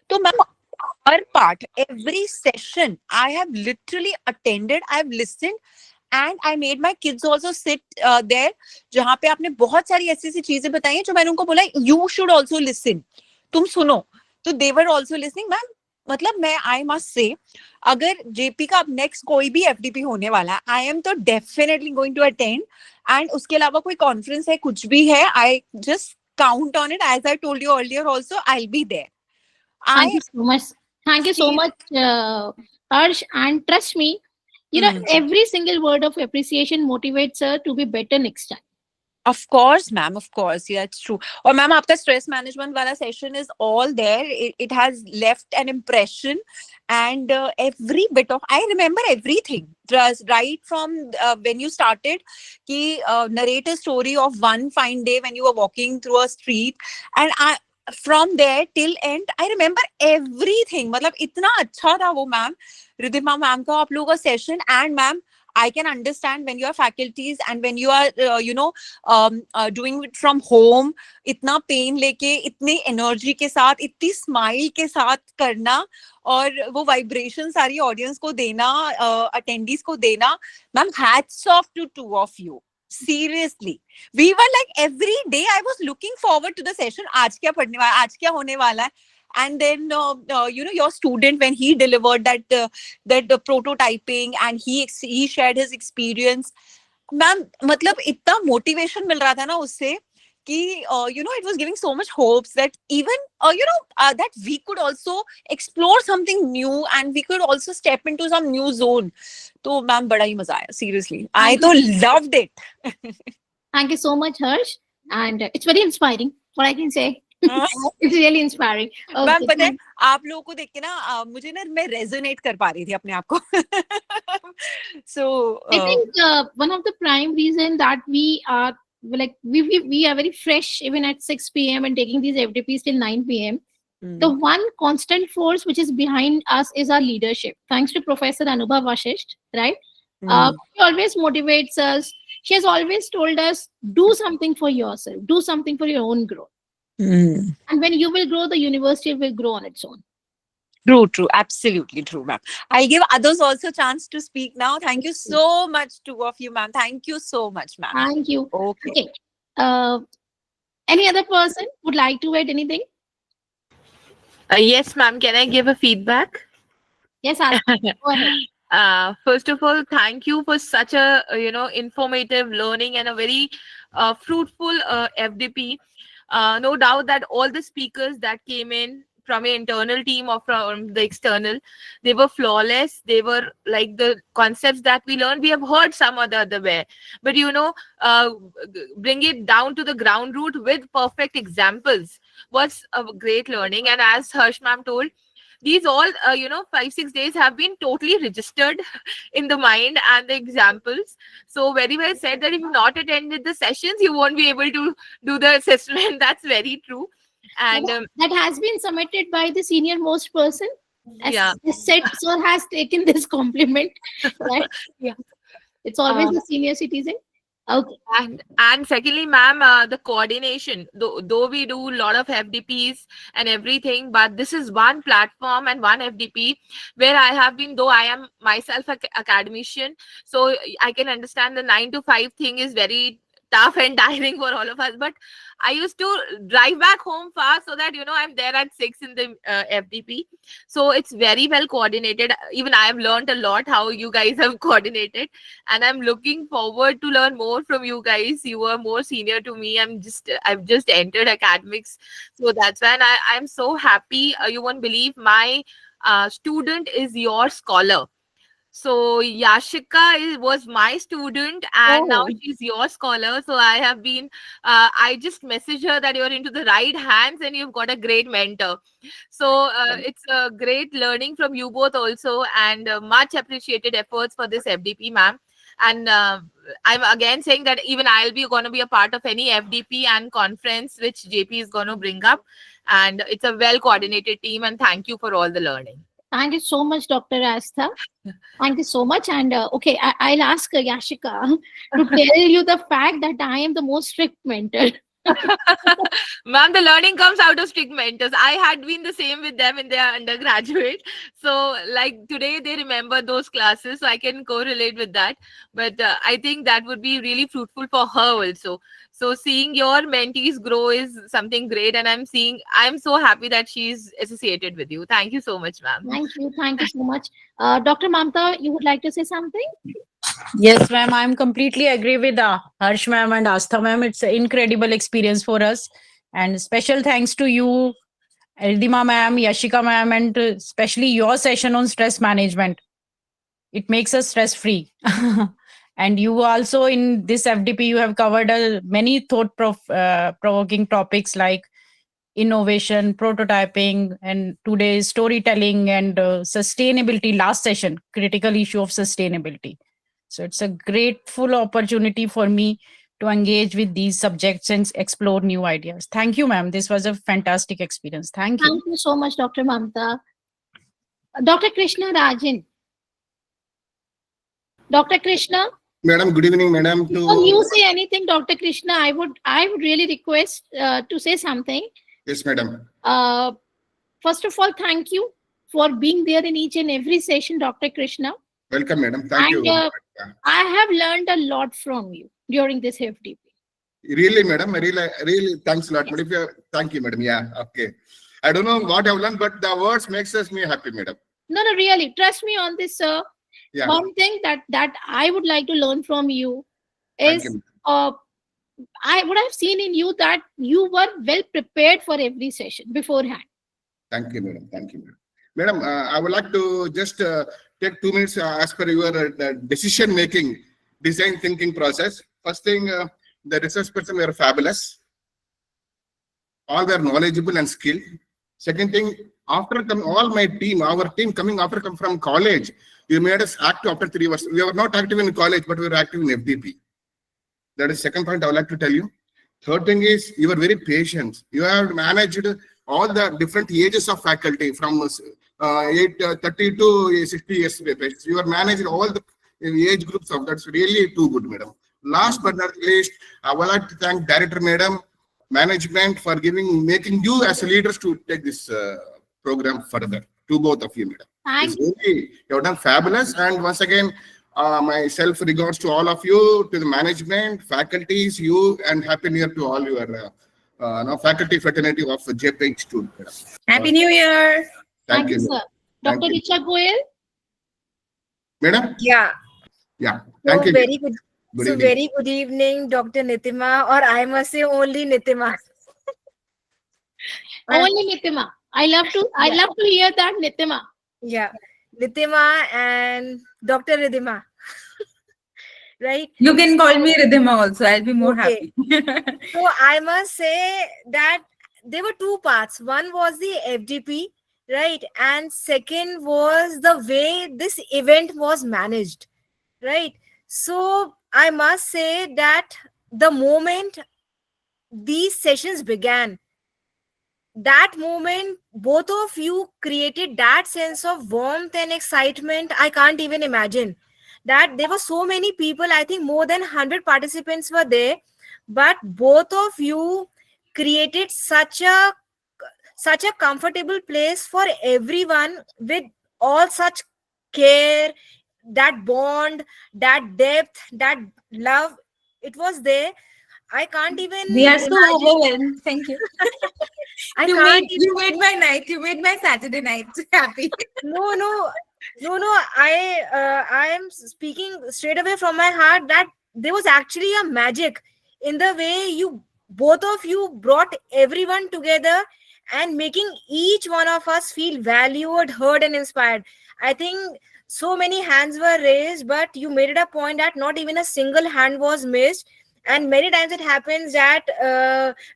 तो ma'am her part, every session, I have literally attended, I have listened, and I made my kids also sit there, जहाँ पे आपने बहुत सारी ऐसी ऐसी चीजें बताई हैं जो मैंने उनको बोला you should also listen, तुम सुनो. तो they were also listening. Ma'am मतलब मैं I must say, अगर जेपी का अब नेक्स्ट कोई भी एफडीपी होने वाला है, आई एम तो definitely going to attend. And उसके अलावा कोई कॉन्फ्रेंस है, कुछ भी है, I just count on it. As I told you earlier also, I'll be there. Thank I you so much. Thank you so see. much, Harsh. And trust me, every single word of appreciation motivates her to be better next time. Of course, ma'am. Of course, yeah, it's true. Or ma'am, आपका stress management वाला session is all there. It has left an impression, and every bit of I remember everything. Just right from when you started, कि narrate a story of one fine day when you were walking through a street, and from there till end, I remember everything. मतलब इतना अच्छा था वो ma'am, Riddhima ma'am का आप लोगों का session. And ma'am, I can understand when you are faculties and when you are doing it from home, इतना पेन लेके, इतनी एनर्जी के साथ, इतनी स्माइल के साथ करना, और वो वाइब्रेशन सारी ऑडियंस को देना, अटेंडीज को देना. Ma'am, hats off to two of you. Seriously, we were like every day I was looking forward to the session. आज क्या पढ़ने वाला, आज क्या होने वाला है. And then your student, when he delivered that prototyping, and he shared his experience, ma'am, मतलब इतना motivation मिल रहा था ना उससे, कि it was giving so much hopes that even that we could also explore something new, and we could also step into some new zone. तो ma'am बड़ा ही मजा आया, seriously. I तो loved it. Thank you so much, Harsh. And it's very inspiring, what I can say. It's really inspiring. Ma'am पता है, आप लोगों को देख के ना मुझे ना, मैं रेजोनेट कर पा रही थी अपने आप को. So I think one of the prime reason that we are like we are very fresh even at 6 p.m. and taking these FDPs till 9 p.m. The one constant force which is behind us is our leadership. Thanks to Professor Anubha Vashisht, right? She always motivates us. She has always told us, do something for yourself, do something for your own growth. And when you will grow, the university will grow on its own. True, absolutely true, ma'am. I'll give others also a chance to speak now. Thank you so much, two of you, ma'am. Thank you so much, ma'am. Thank you. Okay. Any other person would like to add anything? Yes, ma'am. Can I give a feedback? Yes, go ahead. First of all, thank you for such a informative learning and a very fruitful FDP. No doubt that all the speakers that came in from an internal team or from the external, they were flawless. They were like the concepts that we learned, we have heard some other way, but bring it down to the ground root with perfect examples was a great learning. And as Harsh ma'am told, these all 5-6 days have been totally registered in the mind and the examples. So very well said that if you've not attended the sessions, you won't be able to do the assessment. That's very true. And that has been submitted by the senior most person. Yeah, said sir has taken this compliment, right? Yeah, it's always the senior citizen. Okay. And secondly, ma'am, the coordination, though we do a lot of FDPs and everything, but this is one platform and one FDP where I have been, though I am myself an academician, so I can understand the 9 to 5 thing is very tough and tiring for all of us, but I used to drive back home fast so that I'm there at 6 in the FDP. So it's very well coordinated. Even I have learned a lot how you guys have coordinated, and I'm looking forward to learn more from you guys. You are more senior to me. I've just entered academics, so that's when I'm so happy. You won't believe, my student is your scholar. So Yashika was my student, and now she's your scholar. So I have been, I just messaged her that you're into the right hands and you've got a great mentor. So it's a great learning from you both also, and much appreciated efforts for this FDP, ma'am. And I'm again saying that even I'll be going to be a part of any FDP and conference which JP is going to bring up. And it's a well coordinated team, and thank you for all the learning. Thank you so much, Dr. Astha. Thank you so much. And okay, I'll ask Yashika to tell you the fact that I am the most strict mentor. Ma'am, the learning comes out of strict mentors. I had been the same with them in their undergraduate. So, like today, they remember those classes. So, I can correlate with that. But I think that would be really fruitful for her also. So, seeing your mentees grow is something great. And I'm so happy that she's associated with you. Thank you so much, ma'am. Thank you. Thank you so much. Dr. Mamta, you would like to say something? Yes, ma'am. I'm completely agree with Harsh ma'am and Astha ma'am. It's an incredible experience for us. And special thanks to you, Ridhima ma'am, Yashika ma'am, and especially your session on stress management. It makes us stress free. And you also in this FDP, you have covered many provoking topics like innovation, prototyping, and today's storytelling and sustainability. Last session, critical issue of sustainability. So it's a grateful opportunity for me to engage with these subjects and explore new ideas. Thank you, ma'am. This was a fantastic experience. Thank you. Thank you so much, Dr. Mamta. Dr. Krishna Rajan. Dr. Krishna, Madam, good evening, madam. before you say anything, Dr. Krishna, I would really request to say something. Yes, madam. First of all, thank you for being there in each and every session, Dr. Krishna. Welcome, madam. Thank And you. I have learned a lot from you during this FDP. Really, madam. Really, thanks a lot. But if you thank you, madam. Yeah, okay. I don't know what I've learned, but the words makes us me happy, madam. No, really, trust me on this, sir. Yeah. One thing that I would like to learn from you Thank is you. I would have seen in you that you were well prepared for every session beforehand. Thank you, madam. Thank you, madam. Madam, I would like to just take 2 minutes as per your decision making, design thinking process. First thing, the research person were fabulous. All were knowledgeable and skilled. Second thing, after all my team, our team coming after come from college, you made us active after 3 years. We were not active in college, but we were active in FDP. That is second point I would like to tell you. Third thing is you are very patient. You have managed all the different ages of faculty from 30 to 60 years. You are managed all the age groups of that's really too good, madam. Last but not least, I would like to thank director, madam, management for making you as leaders to take this program further. To both of you, madam. Thank you. Really, you have done fabulous. And once again, my self regards to all of you, to the management, faculties, you, and happy new year to all your faculty fraternity of JIIT student. Happy New Year. Thank you, sir. Thank Dr. you. Richa Goyal. Madam? Yeah. Yeah. So Thank you. very good. Good So evening. very good evening, Dr. Nitima, or I must say only Nitima. Only Nitima. I love to hear that, Nitima. Yeah, Nitima and Dr. Ridhima. Right? You can call me Ridhima also. I'll be more Okay. happy. So I must say that there were two parts. One was the FDP, right? And second was the way this event was managed, right? So I must say that the moment these sessions began, that moment, both of you created that sense of warmth and excitement. I can't even imagine that there were so many people. I think more than 100 participants were there, but both of you created such a comfortable place for everyone with all such care, that bond, that depth, that love. It was there. I can't even We are so imagine. overwhelmed. Thank you. I You can't made my night. You made my Saturday night happy. no. I am speaking straight away from my heart that there was actually a magic in the way you both of you brought everyone together and making each one of us feel valued, heard, and inspired. I think so many hands were raised, but you made it a point that not even a single hand was missed. And many times it happens that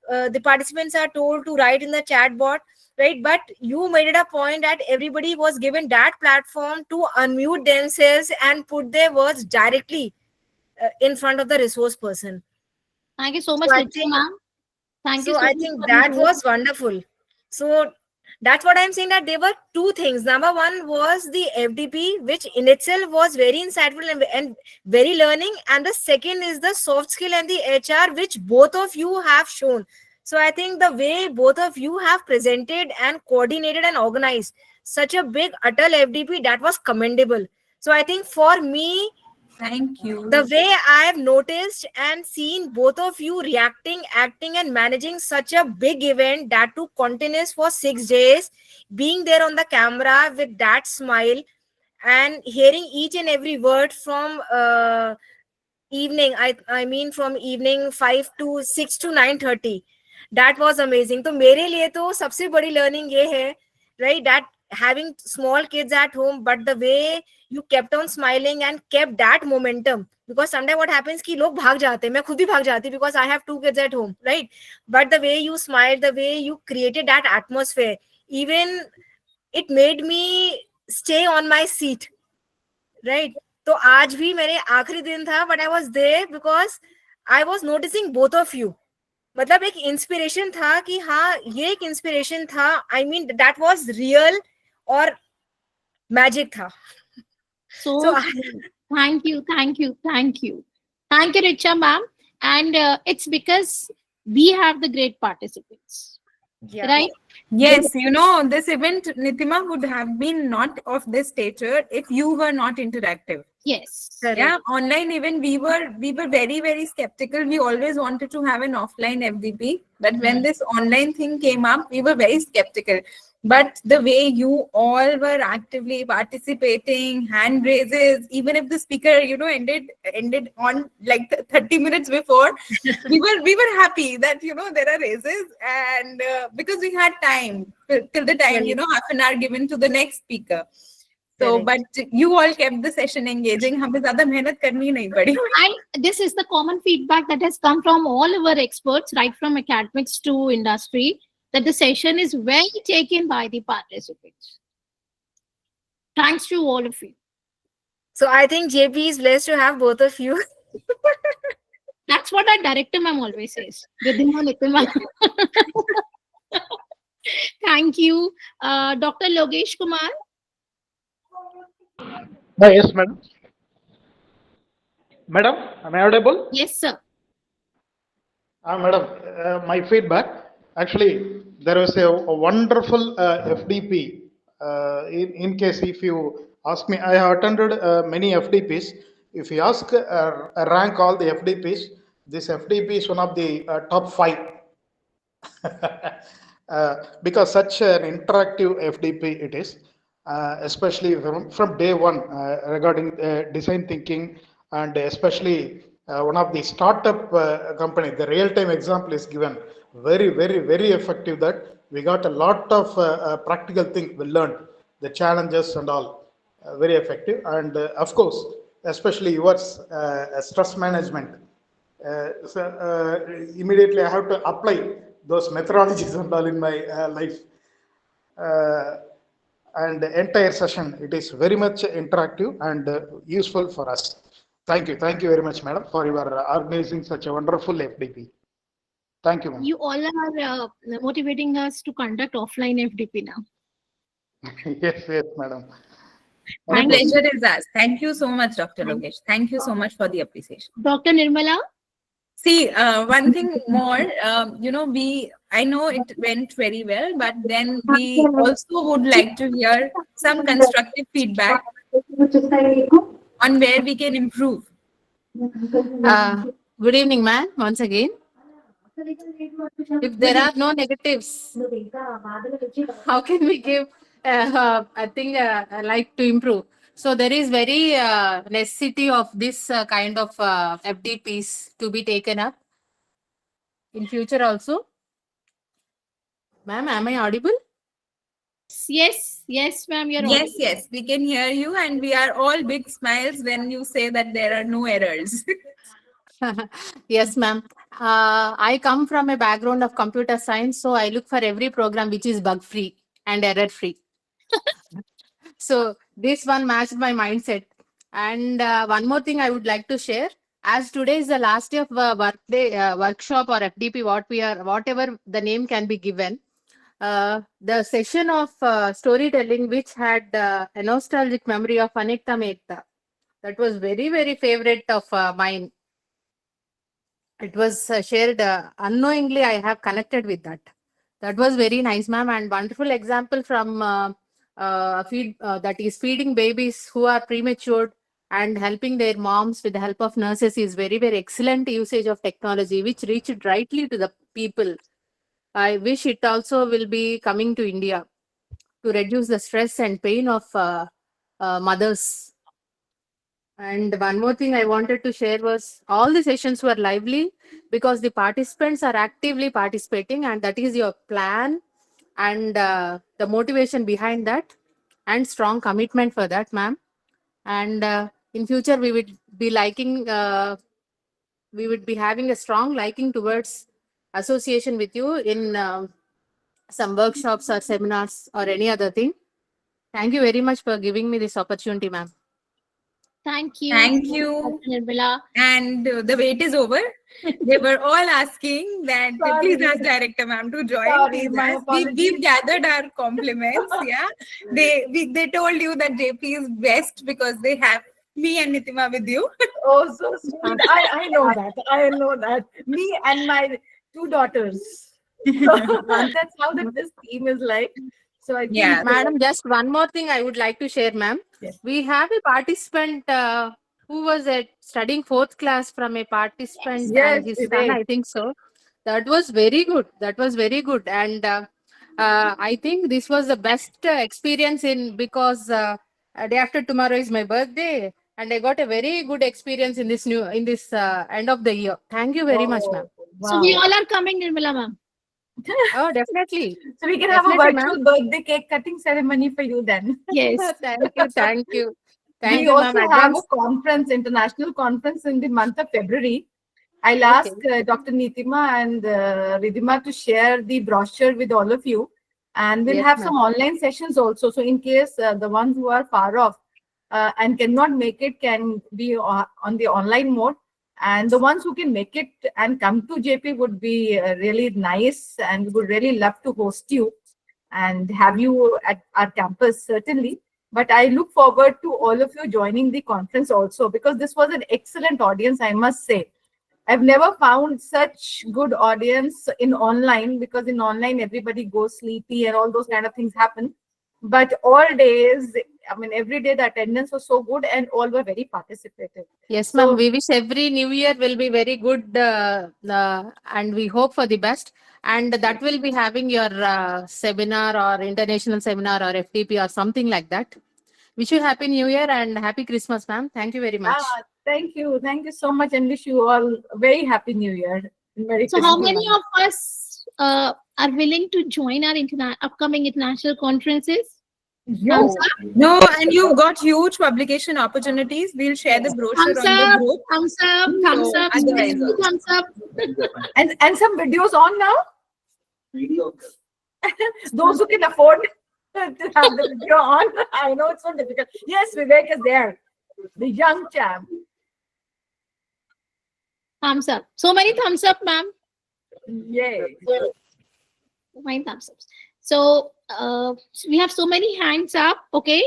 the participants are told to write in the chat bot, right? But you made it a point that everybody was given that platform to unmute themselves and put their words directly in front of the resource person. Thank you so much, So I Richa think- ma'am. Thank you So so I much think for that being was wonderful. So That's what I'm saying, that there were two things. Number one was the FDP, which in itself was very insightful and very learning. And the second is the soft skill and the HR, which both of you have shown. So I think the way both of you have presented and coordinated and organized such a big ATAL FDP, that was commendable. So I think for me, Thank you. the way I have noticed and seen both of you reacting, acting, and managing such a big event, that too continuous for 6 days, being there on the camera with that smile and hearing each and every word from evening, I mean from evening 5 to 6 to 9:30, that was amazing. तो मेरे लिए तो सबसे बड़ी learning ये है, right, that having small kids at home, but the way you kept on smiling and kept that momentum, because sometimes what happens कि लोग भाग जाते हैं, मैं खुद भी भाग जाती because I have 2 kids at home, right, but the way you smiled, the way you created that atmosphere, even it made me stay on my seat, right. तो आज भी मेरे आखिरी दिन था, but I was there because I was noticing both of you. मतलब एक inspiration था कि हाँ, ये एक इंस्पिरेशन था. I mean that was real और मैजिक था. So, So thank you, thank you, thank you. Thank you, Richa ma'am. And it's because we have the great participants, yeah. right? Yes, you know, this event, Nitima, would have been not of this stature if you were not interactive. Yes. Correct. Yeah, online even we were very, very skeptical. We always wanted to have an offline FDP, but when this online thing came up, we were very skeptical. But the way you all were actively participating, hand raises, even if the speaker, you know, ended on like 30 minutes before, we were happy that, you know, there are raises, and because we had time till the time, you know, half an hour given to the next speaker. So, but you all kept the session engaging. हमें ज़्यादा मेहनत करनी नहीं पड़ी. And this is the common feedback that has come from all our experts, right from academics to industry, that the session is well taken by the participants. Thanks to all of you. So I think JP is blessed to have both of you. That's what our director ma'am always says. Ridhima, Nitima. Thank you. Dr. Logesh Kumar. Yes, madam. Madam, am I audible? Yes, sir. Madam, my feedback. Actually, there was a wonderful FDP. In case if you ask me, I have attended many FDPs. If you ask rank all the FDPs, this FDP is one of the top 5. Because such an interactive FDP it is. Especially from day one regarding design thinking, and especially one of the startup company, the real-time example is given. Very, very, very effective. That we got a lot of practical thing we learned, the challenges and all, very effective. And of course, especially yours, stress management. So immediately I have to apply those methodologies and all in my life. And the entire session, it is very much interactive and useful for us. Thank you very much, madam, for your organizing such a wonderful FDP. Thank you, ma'am. You all are motivating us to conduct offline FDP now. Yes, madam. My pleasure is ours. Thank you so much, Dr. Logesh. Thank you so much for the appreciation. Dr. Nirmala. See, one thing more, you know, I know it went very well, but then we also would like to hear some constructive feedback on where we can improve. Good evening, ma'am, once again. If there are no negatives, how can we give, I think, like to improve? So there is very necessity of this kind of FDPs to be taken up in future also. Ma'am, am I audible? Yes, ma'am, you're Yes, yes, we can hear you, and we are all big smiles when you say that there are no errors. Yes, ma'am. I come from a background of computer science, so I look for every program which is bug-free and error-free. So this one matched my mindset. And one more thing I would like to share. As today is the last day of workshop or FDP, whatever the name can be given. the session of storytelling, which had a nostalgic memory of Anekta Mekta. That was very, very favorite of mine. It was shared unknowingly. I have connected with that. That was very nice, ma'am, and wonderful example from that is feeding babies who are premature and helping their moms with the help of nurses is very, very excellent usage of technology, which reached rightly to the people. I wish it also will be coming to India to reduce the stress and pain of mothers. And one more thing I wanted to share was all the sessions were lively because the participants are actively participating, and that is your plan and the motivation behind that and strong commitment for that, ma'am. And in future, we would be having a strong liking towards association with you in some workshops or seminars or any other thing. Thank you very much for giving me this opportunity, ma'am. Thank you. Thank you. Nirmala. And the wait is over. They were all asking that Sorry. please ask director ma'am to join. Sorry, Please my ask. apologies. We've gathered our compliments. Yeah, they told you that JP is best because they have me and Nitima with you. Oh, so sweet. I know that. I know that. Me and my two daughters. That's how this team is like. So I think Yeah. Madam, just one more thing I would like to share, ma'am. Yes. We have a participant who was studying fourth class from a participant Yes, and his son, Vivek. I think so. That was very good. That was very good. And I think this was the best experience because day after tomorrow is my birthday. And I got a very good experience in this end of the year. Thank you very much, ma'am. So we all are coming, Nirmala ma'am. Oh, definitely. So we can have a Definitely, virtual birthday cake cutting ceremony for you then. Yes. Thank you. Thank you. Thank We you, ma'am. also have Advance. a conference, international conference in the month of February. I'll ask Dr. Nitima and Ridhima to share the brochure with all of you. And we'll Yes, have ma'am. some online sessions also. So in case the ones who are far off and cannot make it can be on the online mode. And the ones who can make it and come to JP would be really nice, and we would really love to host you and have you at our campus, certainly. But I look forward to all of you joining the conference also, because this was an excellent audience, I must say. I've never found such good audience in online, because in online everybody goes sleepy and all those kind of things happen. But all days, I mean, every day the attendance was so good and all were very participative. Yes, So- ma'am. We wish every new year will be very good and we hope for the best. And that will be having your seminar or international seminar or FDP or something like that. Wish you happy new year and happy Christmas, ma'am. Thank you very much. Thank you. Thank you so much, and wish you all a very happy new year. And Merry So how Christmas. many of us are willing to join our upcoming international conferences? Yo. No, and you've got huge publication opportunities. We'll share the brochure Thumbs on the up, group. thumbs up, thumbs So, up, otherwise seriously, thumbs up. And some videos on now. Those who can afford to have the video on. I know it's so difficult. Yes, Vivek is there. The young champ. Thumbs up. So many thumbs up, ma'am. Yay. So many thumbs ups. So we have so many hands up. Okay.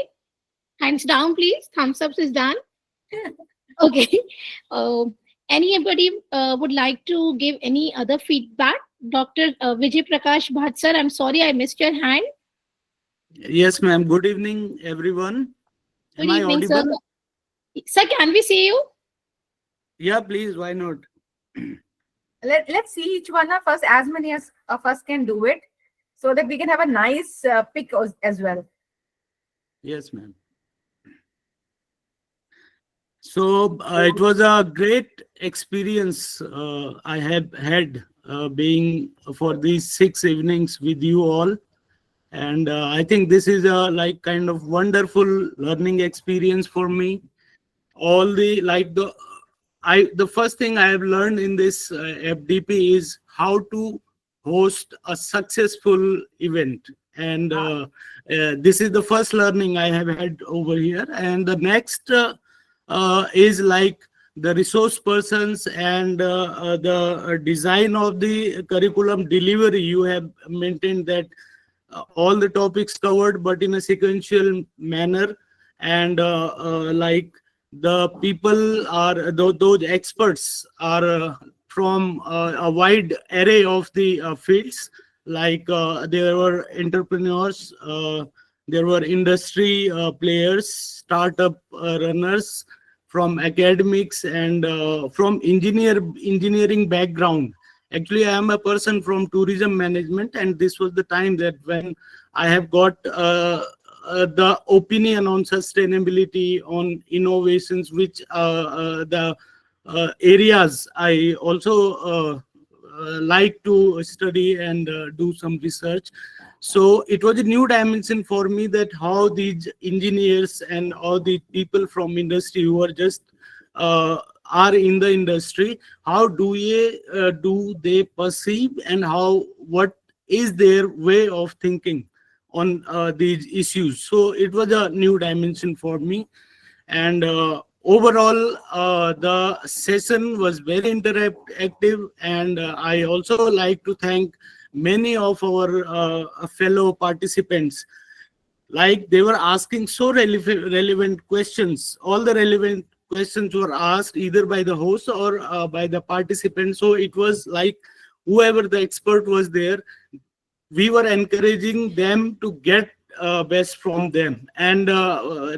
Hands down, please. Thumbs ups is done. Okay. Anybody would like to give any other feedback? Dr. Vijay Prakash Bhatt, sir, I'm sorry I missed your hand. Yes, ma'am. Good evening, everyone. Good Am I evening, sir. audible? Sir, can we see you? Yeah, please. Why not? Let's see each one of us, as many as of us can do it, so that we can have a nice pick as well. Yes, ma'am. So it was a great experience I have had being for these 6 evenings with you all. And I think this is a kind of wonderful learning experience for me. All the the first thing I have learned in this FDP is how to host a successful event. And this is the first learning I have had over here. And the next is the resource persons and the design of the curriculum delivery. You have maintained that all the topics covered, but in a sequential manner. And like the people are, those experts are from a wide array of the fields. Like there were entrepreneurs, there were industry players, startup runners, from academics, and from engineering background. Actually, I am a person from tourism management, and this was the time that when I have got the opinion on sustainability, on innovations, which the areas I also like to study and do some research. So it was a new dimension for me, that how these engineers and all the people from industry who are just are in the industry, how do they perceive, and what is their way of thinking on these issues. So it was a new dimension for me. And overall, the session was very interactive, and I also like to thank many of our fellow participants. Like, they were asking so relevant questions. All the relevant questions were asked either by the host or by the participants. So it was like, whoever the expert was there, we were encouraging them to get best from them. And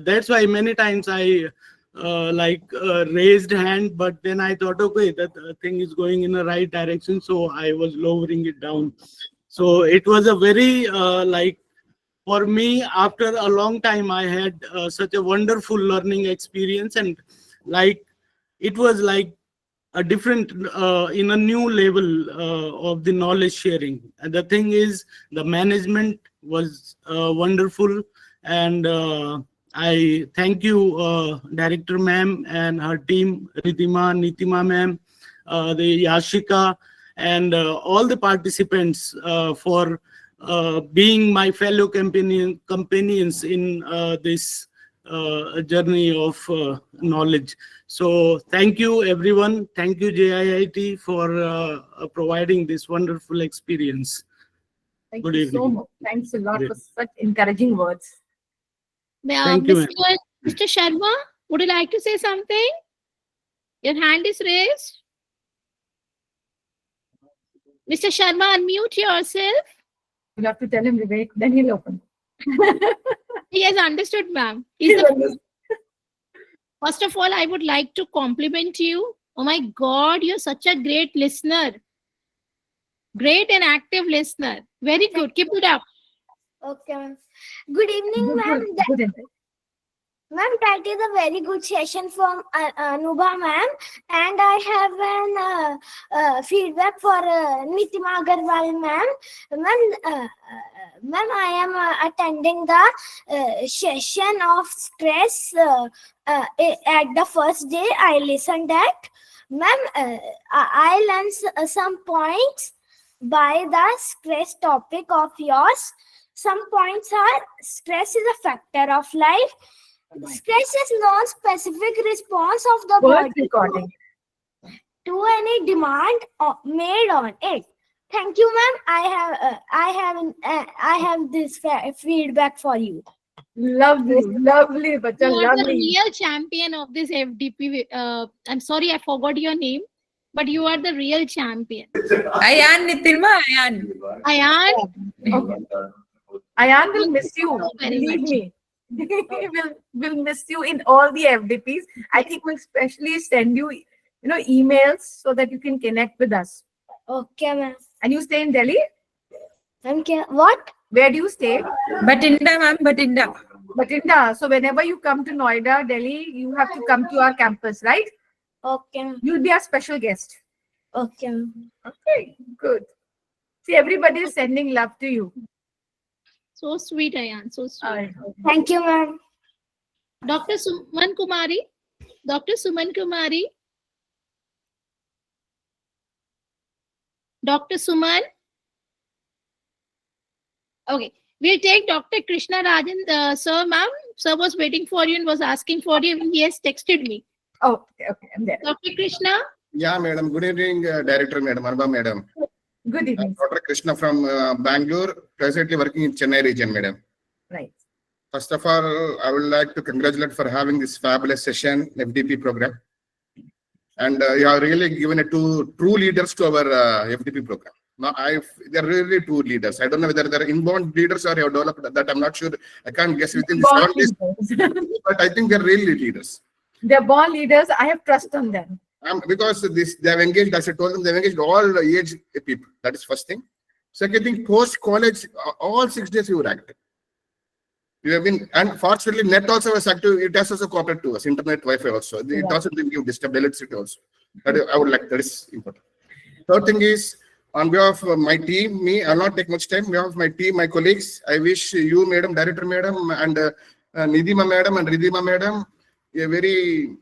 that's why many times I raised hand, but then I thought, okay, that thing is going in the right direction, so I was lowering it down. So it was a very for me, after a long time, I had such a wonderful learning experience, and it was like a different in a new level of the knowledge sharing. And the thing is, the management was wonderful, and I thank you, Director Ma'am and her team, Ritima, Nitima Ma'am, the Yashika, and all the participants for being my fellow companions in this journey of knowledge. So thank you, everyone. Thank you, JIIT, for providing this wonderful experience. Thank Good you evening. so much. Thanks a lot for such encouraging words. Thank you, ma'am. Mr. Sharma, would you like to say something? Your hand is raised. Mr. Sharma, unmute yourself. You have to tell him, Vivek, then he'll open. He has understood, ma'am. First of all, I would like to compliment you. Oh my God, you're such a great listener. Great and active listener. Very good. Keep it up. Okay, ma'am. Good evening, ma'am. Ma'am, that is a very good session from Anuba, ma'am. And I have an feedback for Nitima Agarwal, ma'am. Ma'am, I am attending the session of stress at the first day. I listened that. Ma'am, I learned some points by the stress topic of yours. Some points are: stress is a factor of life. Stress is non-specific response of the body to any demand made on it. Thank you, ma'am. I have this feedback for you. Lovely, lovely, but You are the lovely. real champion of this FDP. I'm sorry, I forgot your name, but you are the real champion. Ayan, Nitima, Ayan. Ayan, Okay. Ayan will miss you. Thank you very Believe much. me. will miss you in all the FDPs. I think we'll especially send you, emails so that you can connect with us. Okay, ma'am. And you stay in Delhi? Thank you. What? Where do you stay? Batinda, ma'am, Batinda. Batinda. So whenever you come to Noida, Delhi, you have to come to our campus, right? Okay, ma'am. You'll be our special guest. Okay, ma'am. Okay, good. See, everybody is sending love to you. so sweet, Ayan. So sweet. Thank you, ma'am. Dr. Suman Kumari. Dr. Suman Kumari. Dr. Suman. Okay. We'll take Dr. Krishna Rajan. Sir, ma'am. Sir was waiting for you and was asking for you. He has texted me. Oh, okay, I'm there. Dr. Krishna. Yeah, madam. Good evening, Director Madam, Arba Madam. Good evening. Dr. Krishna from Bangalore, presently working in Chennai region, madam. Right. First of all, I would like to congratulate for having this fabulous session, FDP program. And you have really given two true leaders to our FDP program. Now, they're really two leaders. I don't know whether they're inborn leaders or have developed that. I'm not sure. I can't guess within the 7 days. But I think they're really leaders. They're born leaders. I have trust on them. Because they have engaged, as I told them, they've engaged all age people. That is first thing. Second thing, post-college, all 6 days you ranked. You have been, and fortunately, net also was active. It has also cooperated to us, internet, Wi-Fi also. It also didn't give disturb electricity also. I would like, that is important. Third thing is, on behalf of my team, I'll not take much time. On behalf of my team, my colleagues, I wish you, Madam, Director Madam, and Nidima Madam and Ridhima Madam, a very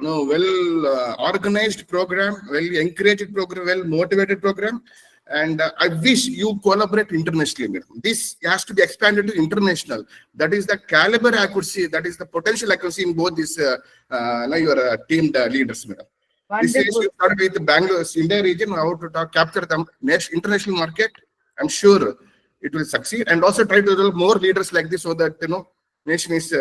well organized program, well encouraged program, well motivated program. And I wish you collaborate internationally, madam. This has to be expanded to international. That is the caliber I could see. That is the potential I could see in both these your teamed leaders, madam. This is you started with the Bangalore, India region, how to capture the international market. I'm sure it will succeed, and also try to develop more leaders like this so that nation is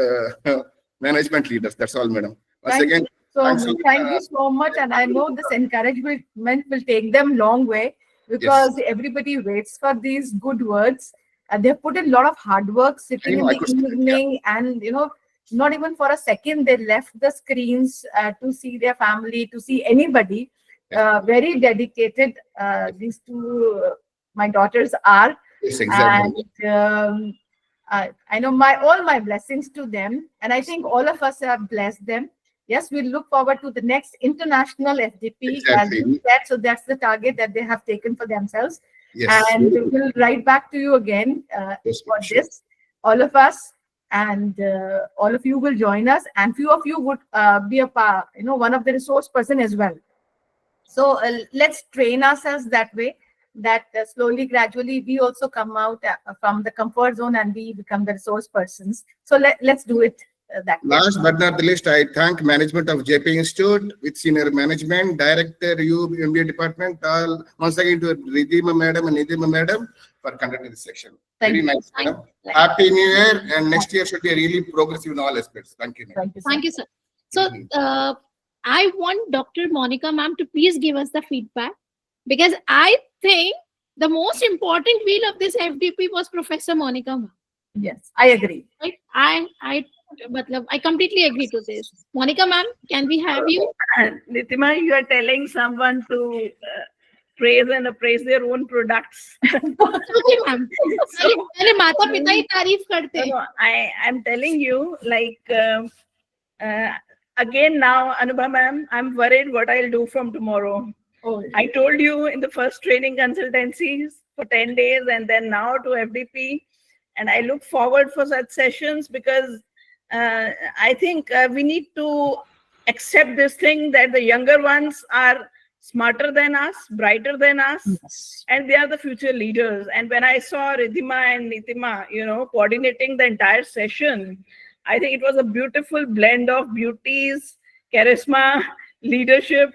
management leaders. That's all, madam. Once again, thank you so much, and I know this encouragement will take them long way. Because everybody waits for these good words, and they've put in a lot of hard work sitting in the evening, and not even for a second they left the screens to see their family, to see anybody. Very dedicated. These two, my daughters are. Yes, exactly. And I know all my blessings to them, and I think all of us have blessed them. Yes, we look forward to the next international FDP. Exactly. So that's the target that they have taken for themselves. Yes. And we'll write back to you again for this, all of us, and all of you will join us. And few of you would be a part, one of the resource person as well. So let's train ourselves that way, that slowly, gradually, we also come out from the comfort zone and we become the resource persons. So let's do it. Last but not the least, I thank management of JP Institute with senior management, director, MBA department, all once again to Ridhima Madam and Nidhima Madam for conducting this section. Very nice, madam. Happy New Year, and next year should be really progressive in all aspects. Thank you. Thank you, sir. So I want Dr. Monica ma'am to please give us the feedback, because I think the most important wheel of this FDP was Professor Monica ma'am. Yes, I agree. Right? I completely agree to this. Monica ma'am, can we have you? Nitima, you are telling someone to praise and appraise their own products. ma'am. माता पिता ही तारीफ करते हैं. I'm telling you, like, again now, Anubha ma'am, I'm worried what I'll do from tomorrow. Oh, I told you in the first training consultancies for 10 days and then now to FDP. And I look forward for such sessions, because I think we need to accept this thing that the younger ones are smarter than us, brighter than us, and they are the future leaders. And when I saw Ridhima and Nitima, coordinating the entire session, I think it was a beautiful blend of beauties, charisma, leadership,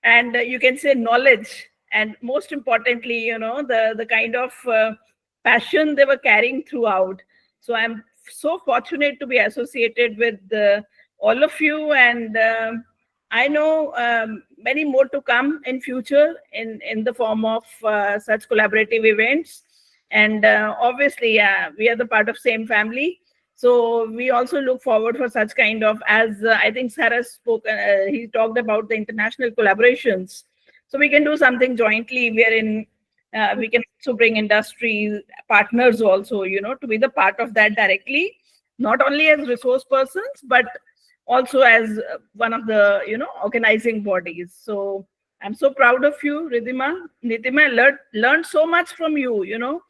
and you can say knowledge. And most importantly, the kind of passion they were carrying throughout. So I'm so fortunate to be associated with all of you, and I know many more to come in future in the form of such collaborative events. And obviously, we are the part of same family. So we also look forward for such kind of, as I think Sarah spoke, he talked about the international collaborations. So we can do something jointly wherein we can also bring industry partners also, to be the part of that directly, not only as resource persons, but also as one of the, organizing bodies. So I'm so proud of you, Ridhima. Nitima, learned so much from you,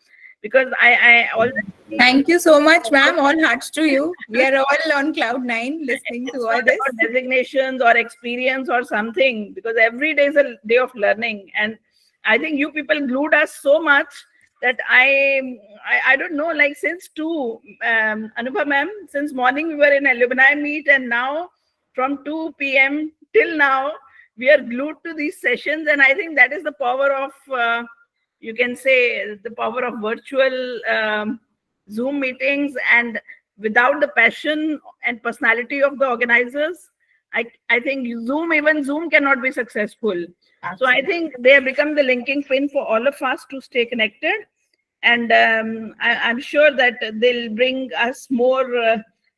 because I always... Thank you so much, ma'am. All hearts to you. We are all on cloud 9 listening to all this. Designations or experience or something, because every day is a day of learning. And I think you people glued us so much that I don't know, like since Anubha ma'am, since morning we were in alumni meet, and now from 2 p.m. till now, we are glued to these sessions. And I think that is the power of, you can say, the power of virtual Zoom meetings, and without the passion and personality of the organizers, I think even Zoom cannot be successful. So I think they have become the linking pin for all of us to stay connected. And I'm sure that they'll bring us more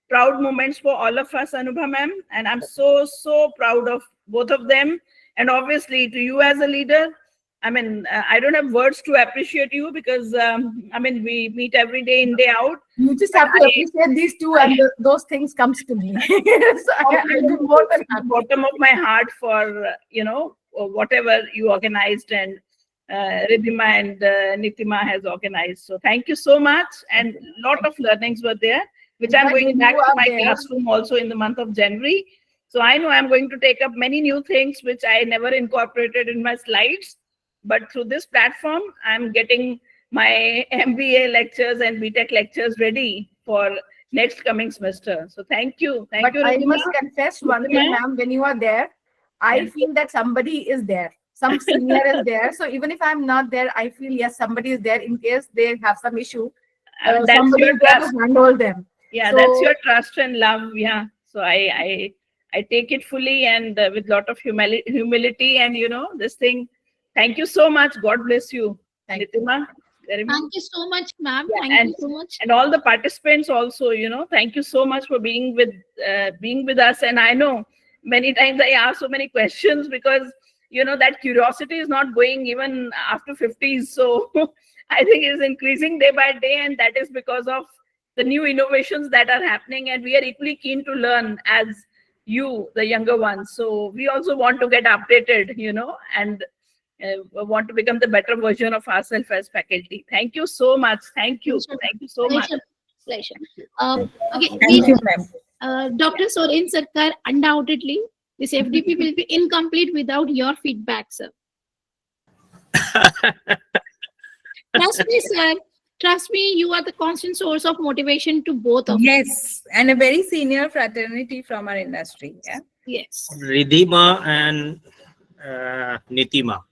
proud moments for all of us, Anubha ma'am. And I'm so, so proud of both of them. And obviously to you as a leader, I mean, I don't have words to appreciate you, because I mean, we meet every day in, day out. You just have to appreciate these two, and those things comes to me. So I do more than happy. Bottom of my heart for whatever you organized, and Ridhima and Nitima has organized. So thank you so much, and lot of learnings were there, which I'm going back to my classroom also in the month of January. So I know I'm going to take up many new things which I never incorporated in my slides. But through this platform, I'm getting my MBA lectures and BTech lectures ready for next coming semester. So thank you. Thank you. I must confess one thing, ma'am, when you are there, I feel that somebody is there. Some senior is there. So even if I'm not there, I feel, yes, somebody is there in case they have some issue. Somebody is there to handle them. Yeah, so, that's your trust and love. Yeah. So I take it fully, and with lot of humility, and this thing. Thank you so much. God bless you, Nitima. Thank you so much, ma'am. Yeah, Thank you so much. And all the participants also, thank you so much for being with us. And I know many times I ask so many questions, because that curiosity is not going even after 50s. So I think it is increasing day by day, and that is because of the new innovations that are happening, and we are equally keen to learn as you, the younger ones. So we also want to get updated, and want to become the better version of ourselves as faculty. Thank you so much. Thank you. Thank you so much. Pleasure. Okay. Thank you, ma'am. Dr. Soren Sarkar, undoubtedly, this FDP will be incomplete without your feedback, sir. Trust me, sir. Trust me, you are the constant source of motivation to both of us. Yes, and a very senior fraternity from our industry. Yeah. Yes. Ridhima and Nitima.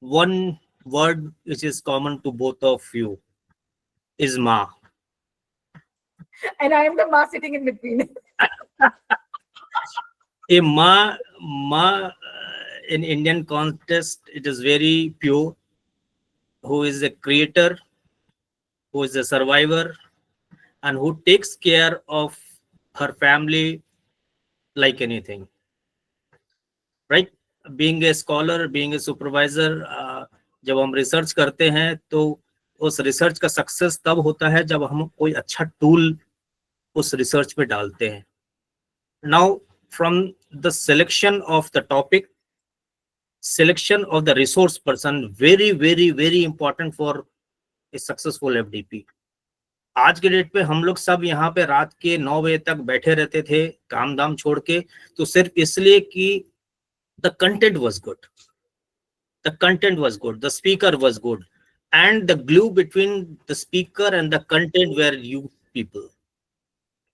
One word which is common to both of you is Ma. And I am the ma sitting in between. A Ma in Indian context, it is very pure, who is a creator, who is a survivor, and who takes care of her family like anything. Right? Being a scholar, being a supervisor, जब हम research करते हैं तो उस research का success तब होता है जब हम कोई अच्छा टूल उस रिसर्च पे डालते हैं. Now, from the selection of the topic, selection of the resource person, very, very, very important for a successful FDP. आज के डेट पे हम लोग सब यहाँ पे रात के 9 बजे तक बैठे रहते थे काम दाम छोड़ के, तो सिर्फ इसलिए कि the content was good. The content was good. The speaker was good. And the glue between the speaker and the content were you people.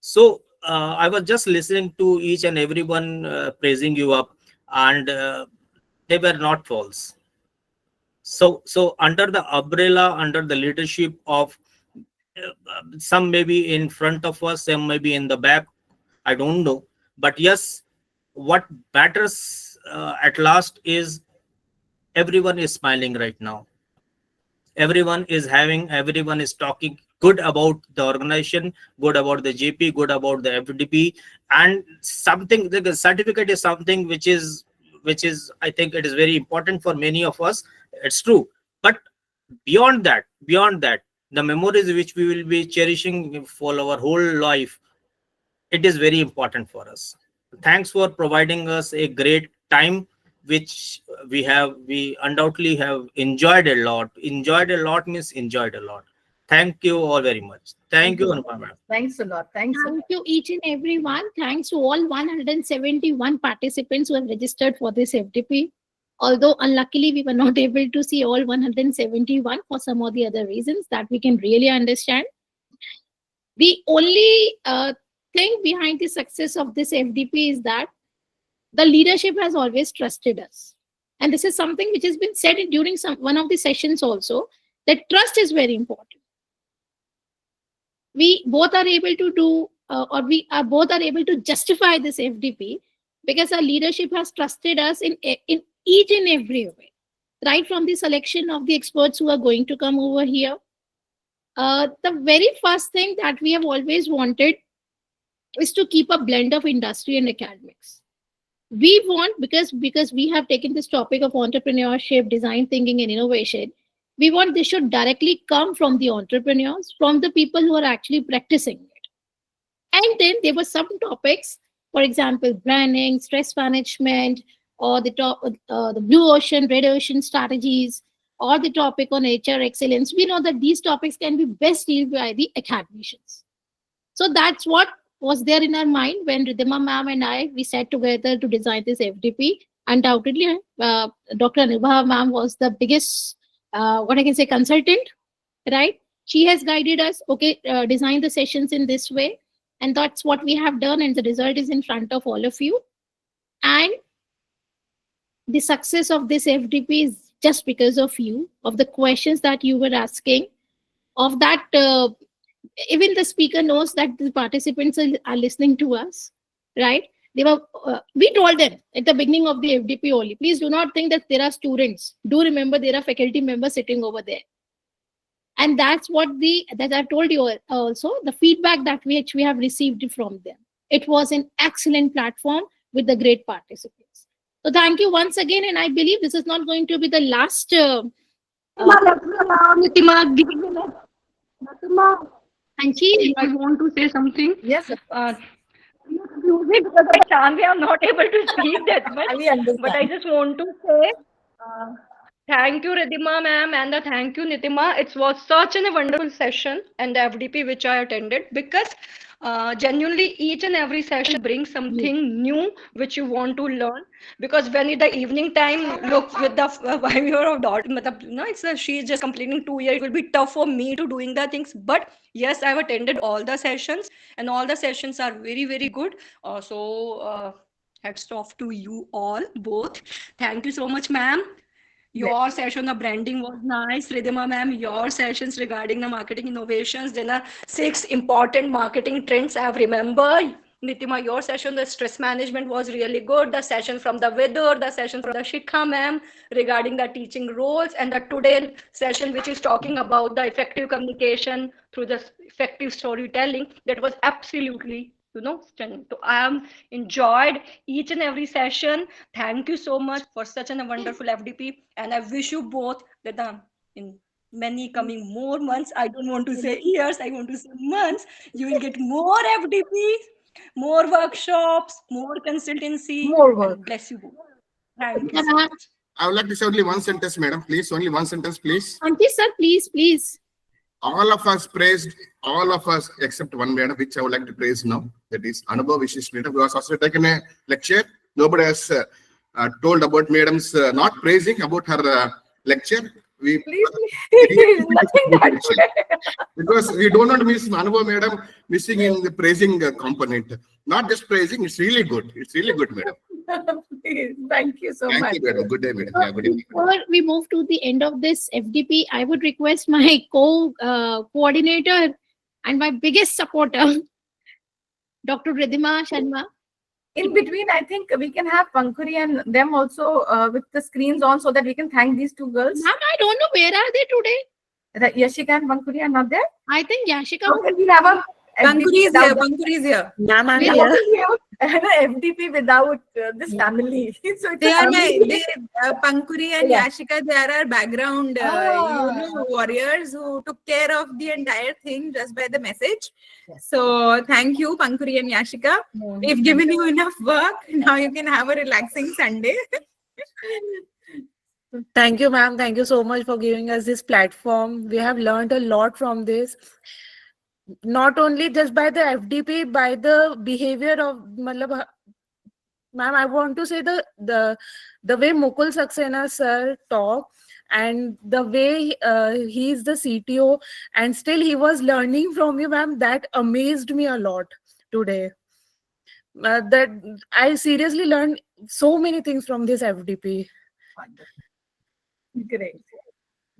So I was just listening to each and everyone praising you up, and they were not false. So under the umbrella, under the leadership of some maybe in front of us, some maybe in the back, I don't know. But yes, what matters at last is everyone is smiling right now. Everyone is talking good about the organization, good about the JP, good about the FDP, and something, the certificate is something which is I think it is very important for many of us. It's true. But beyond that, the memories which we will be cherishing for our whole life, it is very important for us. Thanks for providing us a great time, which we undoubtedly have enjoyed a lot. Enjoyed a lot means enjoyed a lot. Thank you all very much. Thank you, Anupama ma'am. Thanks a lot. Thank you each and everyone. Thanks to all 171 participants who have registered for this FDP. Although unluckily we were not able to see all 171 for some or the other reasons that we can really understand. The only thing behind the success of this FDP is that the leadership has always trusted us. And this is something which has been said during one of the sessions also, that trust is very important. We both are able to do, or we are both are able to justify this FDP because our leadership has trusted us in each and every way, right from the selection of the experts who are going to come over here. The very first thing that we have always wanted is to keep a blend of industry and academics. We want, because we have taken this topic of entrepreneurship, design thinking, and innovation, we want this should directly come from the entrepreneurs, from the people who are actually practicing it. And then there were some topics, for example, branding, stress management, or the blue ocean, red ocean strategies, or the topic on HR excellence. We know that these topics can be best dealt by the academicians. So that's what was there in our mind when Ridhima ma'am and we sat together to design this FDP. Undoubtedly, Dr. Anubha ma'am was the biggest, what I can say, consultant, right? She has guided us, okay, design the sessions in this way. And that's what we have done. And the result is in front of all of you. And the success of this FDP is just because of you, of the questions that you were asking, of that even the speaker knows that the participants are listening to us, right? They were, we told them at the beginning of the FDP only, please do not think that there are students. Do remember there are faculty members sitting over there. And that's what that I've told you also, the feedback that we have received from them. It was an excellent platform with the great participants. So thank you once again. And I believe this is not going to be the last. And I want to say something. Yes. Because I can't, I'm not able to speak that much. But I just want to say thank you, Ridhima ma'am, and thank you, Nitima. It was such a wonderful session and the FDP which I attended, because genuinely each and every session brings something new which you want to learn. Because when in the evening time, look, with the 5-year-old daughter, she's just completing 2 years, it will be tough for me to doing the things. But yes, I've attended all the sessions, and all the sessions are very, very good. Hats off to you all, both. Thank you so much, ma'am. Your session of branding was nice. Ridhima ma'am, your sessions regarding the marketing innovations. There are 6 important marketing trends I have remembered. Nitima, your session, the stress management was really good. The session from the Vidur, the session from the Shikha ma'am regarding the teaching roles, and the today session which is talking about the effective communication through the effective storytelling. That was absolutely stunning. So I am enjoyed each and every session. Thank you so much for such a wonderful FDP, and I wish you both that in many coming more months, I don't want to say years, I want to say months, you will get more FDP, more workshops, more consultancy, more work. Bless you both. Thank you so much. I would like to say only one sentence, madam. Please, only one sentence, please. Auntie sir, please. All of us praised, all of us except one madam, which I would like to praise now. That is Anubha Vishish madam, who has also taken a lecture. Nobody has told about madam's not praising about her lecture. Please, nothing that because we don't want to miss Anubha madam missing in the praising component. Not just praising, it's really good. It's really good, madam. Thank you so much. Thank you, madam. Good day, madam. Yeah, good evening. Before we move to the end of this FDP, I would request my coordinator and my biggest supporter, Dr. Ridhima Sharma. In between, I think we can have Pankuri and them also with the screens on so that we can thank these 2 girls. Ma'am, I don't know where are they today. Yashika and Pankuri are not there? I think Yashika. How can we have a Pankuri is here. Pankuri is here. Ma'am, I'm here. An FDP without this family. So They are Pankuri and Yashika. They are our background warriors who took care of the entire thing just by the message. So thank you, Pankuri and Yashika. We've given you enough work. Now you can have a relaxing Sunday. Thank you, ma'am. Thank you so much for giving us this platform. We have learned a lot from this. Not only just by the FDP, by the behavior of ma'am, I want to say the way Mukul Saxena sir talk, and the way he's the CTO, and still he was learning from you, ma'am. That amazed me a lot today. That I seriously learned so many things from this FDP. Great.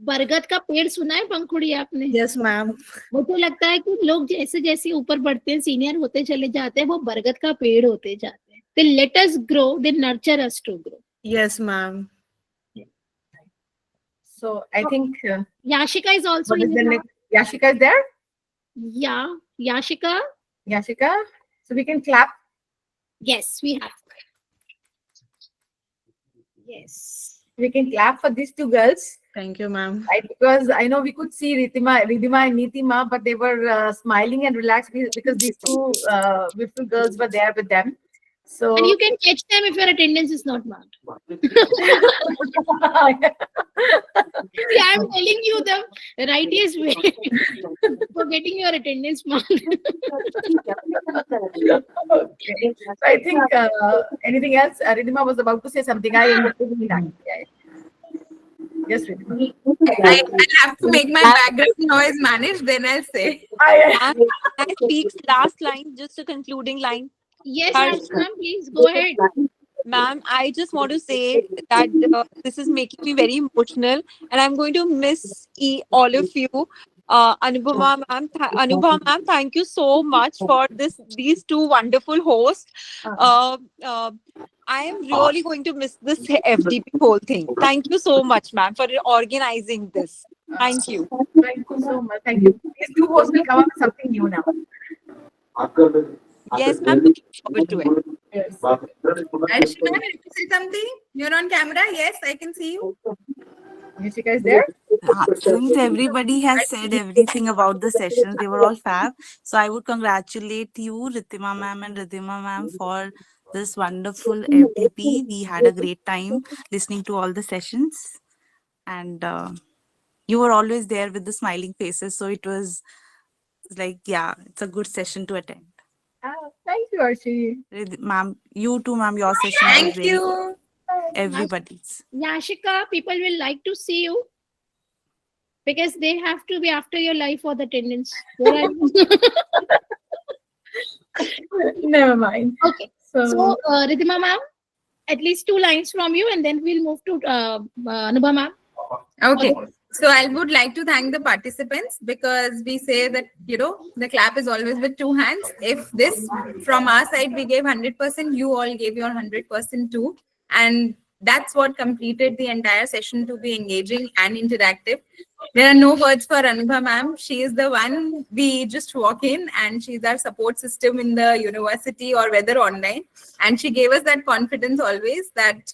बरगद का पेड़ सुना है पंखुड़ी आपने? Yes, ma'am. मुझे लगता है कि लोग जैसे जैसे ऊपर बढ़ते हैं, सीनियर होते चले जाते हैं, वो बरगद का पेड़ होते जाते हैं. They let us grow, they nurture us to grow. Yes, ma'am. So I think Yashika is also what is in the the next? Yashika is there? Yeah, Yashika. Yashika, so we can clap. Yes, we have. Yes. We can clap for these two girls. Thank you, ma'am. Right, because I know we could see Ridhima and Nitima, but they were smiling and relaxed because these two beautiful girls were there with them. So And you can catch them if your attendance is not marked. See, I am telling you the righteous way for getting your attendance marked. okay. So I think anything else? Ridhima was about to say something. Yes, Ridhima. I'll have to make my background noise managed, then I'll say. Can I speak last line, just a concluding line? Yes, ma'am, please go ahead. Ma'am, I just want to say that this is making me very emotional, and I'm going to miss all of you. Anubhava ma'am, thank you so much for these two wonderful hosts. I am really going to miss this FDP whole thing. Thank you so much, ma'am, for organizing this. Thank you. Thank you so much. Thank you. These two hosts will come up with something new now. Yes, ma'am, looking forward to it. Yes. And Shivani, you say something? You're on camera? Yes, I can see you. Yashika is there? Since everybody has said everything about the sessions, they were all fab. So I would congratulate you, Ritima ma'am and Ridhima ma'am, for this wonderful FDP. We had a great time listening to all the sessions. And you were always there with the smiling faces. So it was like, yeah, it's a good session to attend. Thank you, Archie. Ma'am, you too, ma'am, your session was Thank really you. everybody's. Yashika, people will like to see you because they have to be after your life for the attendance. Where are you? Never mind. Okay. So, Ridhima ma'am, at least 2 lines from you, and then we'll move to Anubha ma'am. Okay. So I would like to thank the participants, because we say that, the clap is always with 2 hands. If this from our side, we gave 100%, you all gave your 100% too. And that's what completed the entire session to be engaging and interactive. There are no words for Anubha ma'am. She is the one we just walk in, and she's our support system in the university or whether online. And she gave us that confidence always that,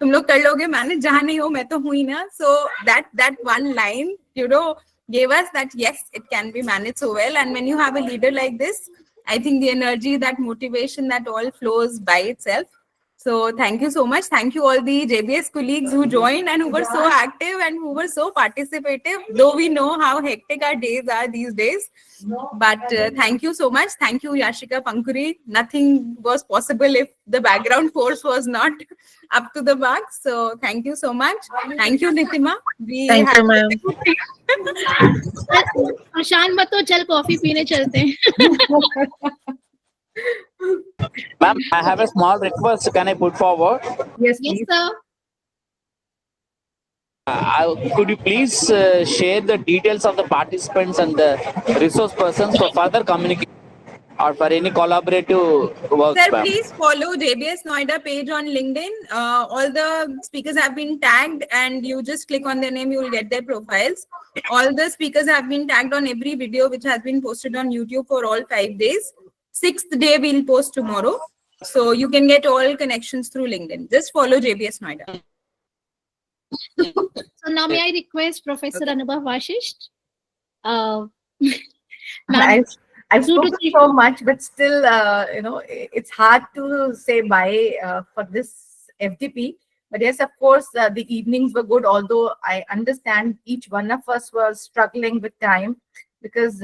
तुम लोग कर लोगे manage, जहां नहीं हो मैं तो हुई ना. So that one line, gave us that yes, it can be managed so well. And when you have a leader like this, I think the energy, that motivation, that all flows by itself. So thank you so much. Thank you all the JBS colleagues who joined and who were so active and who were so participative, though we know how hectic our days are these days. But thank you so much. Thank you, Yashika, Pankuri. Nothing was possible if the background force was not up to the mark. So thank you so much. Thank you, Nitima. Thank you, ma'am. Ashan मत हो, चल coffee पीने चलते हैं. Ma'am, I have a small request. Can I put forward? Yes, Yes, sir. Could you please share the details of the participants and the resource persons for further communication or for any collaborative work? Sir, please follow JBS Noida page on LinkedIn. All the speakers have been tagged, and you just click on their name, you will get their profiles. All the speakers have been tagged on every video which has been posted on YouTube for all 5 days. 6th day we'll post tomorrow. So you can get all connections through LinkedIn. Just follow JBS Noida. So now may I request Professor Anubha Vashisht? I've spoken so much, but still, it's hard to say bye for this FDP. But yes, of course, the evenings were good, although I understand each one of us was struggling with time, because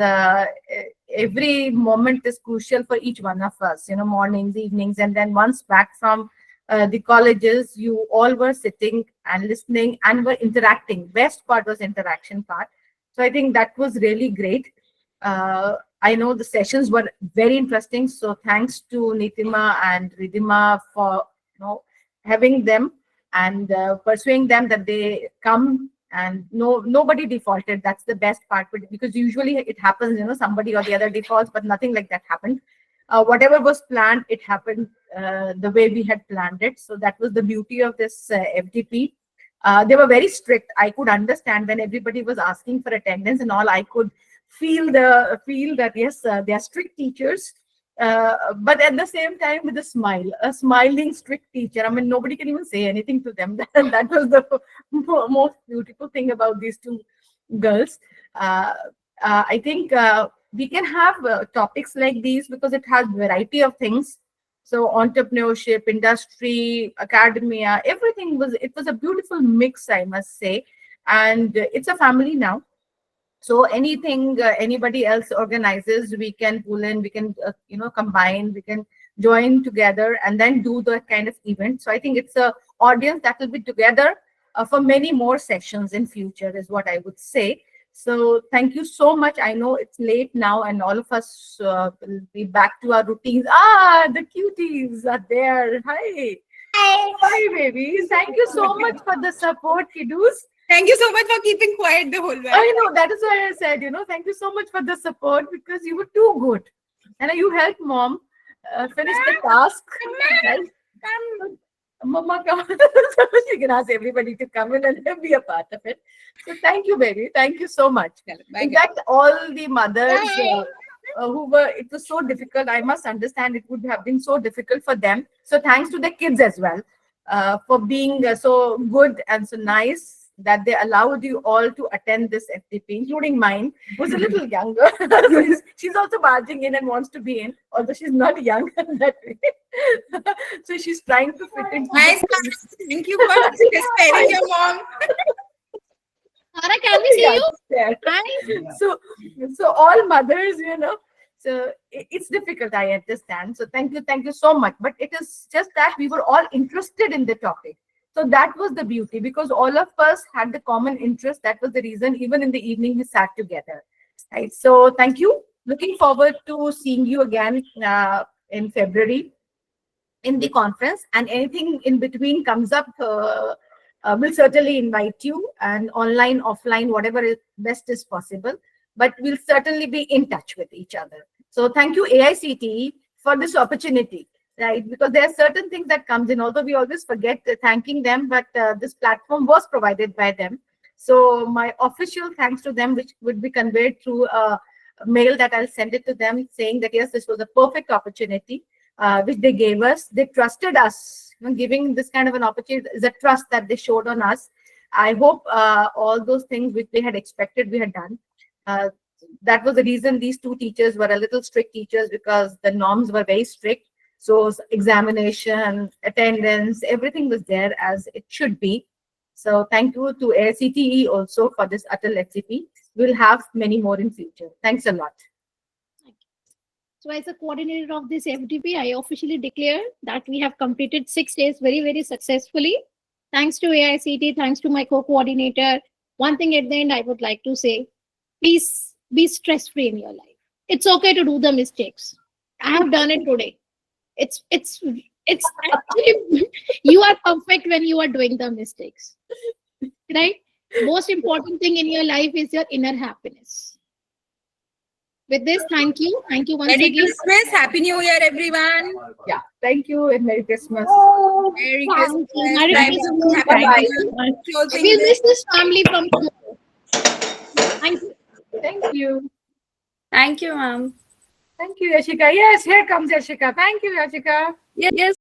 every moment is crucial for each one of us, mornings, evenings, and then once back from the colleges, you all were sitting and listening and were interacting. Best part was interaction part. So I think that was really great. I know the sessions were very interesting. So thanks to Nitima and Ridhima for having them. and pursuing them that they come, and nobody defaulted. That's the best part, because usually it happens, somebody or the other defaults, but nothing like that happened. Whatever was planned, it happened the way we had planned it. So that was the beauty of this FDP. They were very strict. I could understand when everybody was asking for attendance and all. I could feel that yes, they are strict teachers, but at the same time with a smile, a smiling strict teacher. I mean, nobody can even say anything to them. That was the most beautiful thing about these two girls. I think we can have topics like these because it has variety of things. So entrepreneurship, industry, academia, everything was a beautiful mix, I must say. And it's a family now. So anything anybody else organizes, we can pull in, we can combine, we can join together and then do the kind of event. So I think it's a audience that will be together for many more sessions in future, is what I would say. So thank you so much. I know it's late now and all of us will be back to our routines. The cuties are there. Hi. Hi, babies. Thank you so much for the support, kiddos. Thank you so much for keeping quiet the whole way. I know, that is why I said, thank you so much for the support, because you were too good. And you helped mom finish the task. Right? Mama, come. So she can ask everybody to come in and be a part of it. So thank you, baby. Thank you so much. In fact, all the mothers who were, it was so difficult. I must understand it would have been so difficult for them. So thanks to the kids as well for being so good and so nice, that they allowed you all to attend this FDP, including mine, who's a little younger. She's also barging in and wants to be in, although she's not young that way. So she's trying to fit in. Nice. Thank you for sparing your mom. Tara, can we see you? Hi. So all mothers, so it's difficult, I understand. So thank you so much. But it is just that we were all interested in the topic. So that was the beauty, because all of us had the common interest. That was the reason, even in the evening, we sat together. Right. So thank you. Looking forward to seeing you again in February in the conference, and anything in between comes up, we'll certainly invite you, and online, offline, whatever is best is possible. But we'll certainly be in touch with each other. So thank you, AICTE, for this opportunity. Right, because there are certain things that comes in, although we always forget thanking them, but this platform was provided by them. So my official thanks to them, which would be conveyed through a mail that I'll send it to them, saying that yes, this was a perfect opportunity which they gave us. They trusted us. Giving this kind of an opportunity is a trust that they showed on us. I hope all those things which they had expected we had done. That was the reason these two teachers were a little strict teachers, because the norms were very strict. So examination, attendance, everything was there as it should be. So thank you to AICTE also for this ATAL FDP. We'll have many more in future. Thanks a lot. So as a coordinator of this FDP, I officially declare that we have completed 6 days very, very successfully. Thanks to AICTE, thanks to my co-coordinator. One thing at the end I would like to say, please be stress-free in your life. It's okay to do the mistakes. I have done it today. It's actually, you are perfect when you are doing the mistakes, right? Most important thing in your life is your inner happiness. With this, thank you once Merry again. Christmas, Happy New Year, everyone. Yeah, thank you and Merry Christmas. Merry Christmas. Merry Christmas. Happy Bye. Closing We'll this. miss this family from tomorrow. Thank you. Thank you. Thank you, ma'am. Thank you, Yashika. Yes, here comes Yashika. Thank you, Yashika. Yes.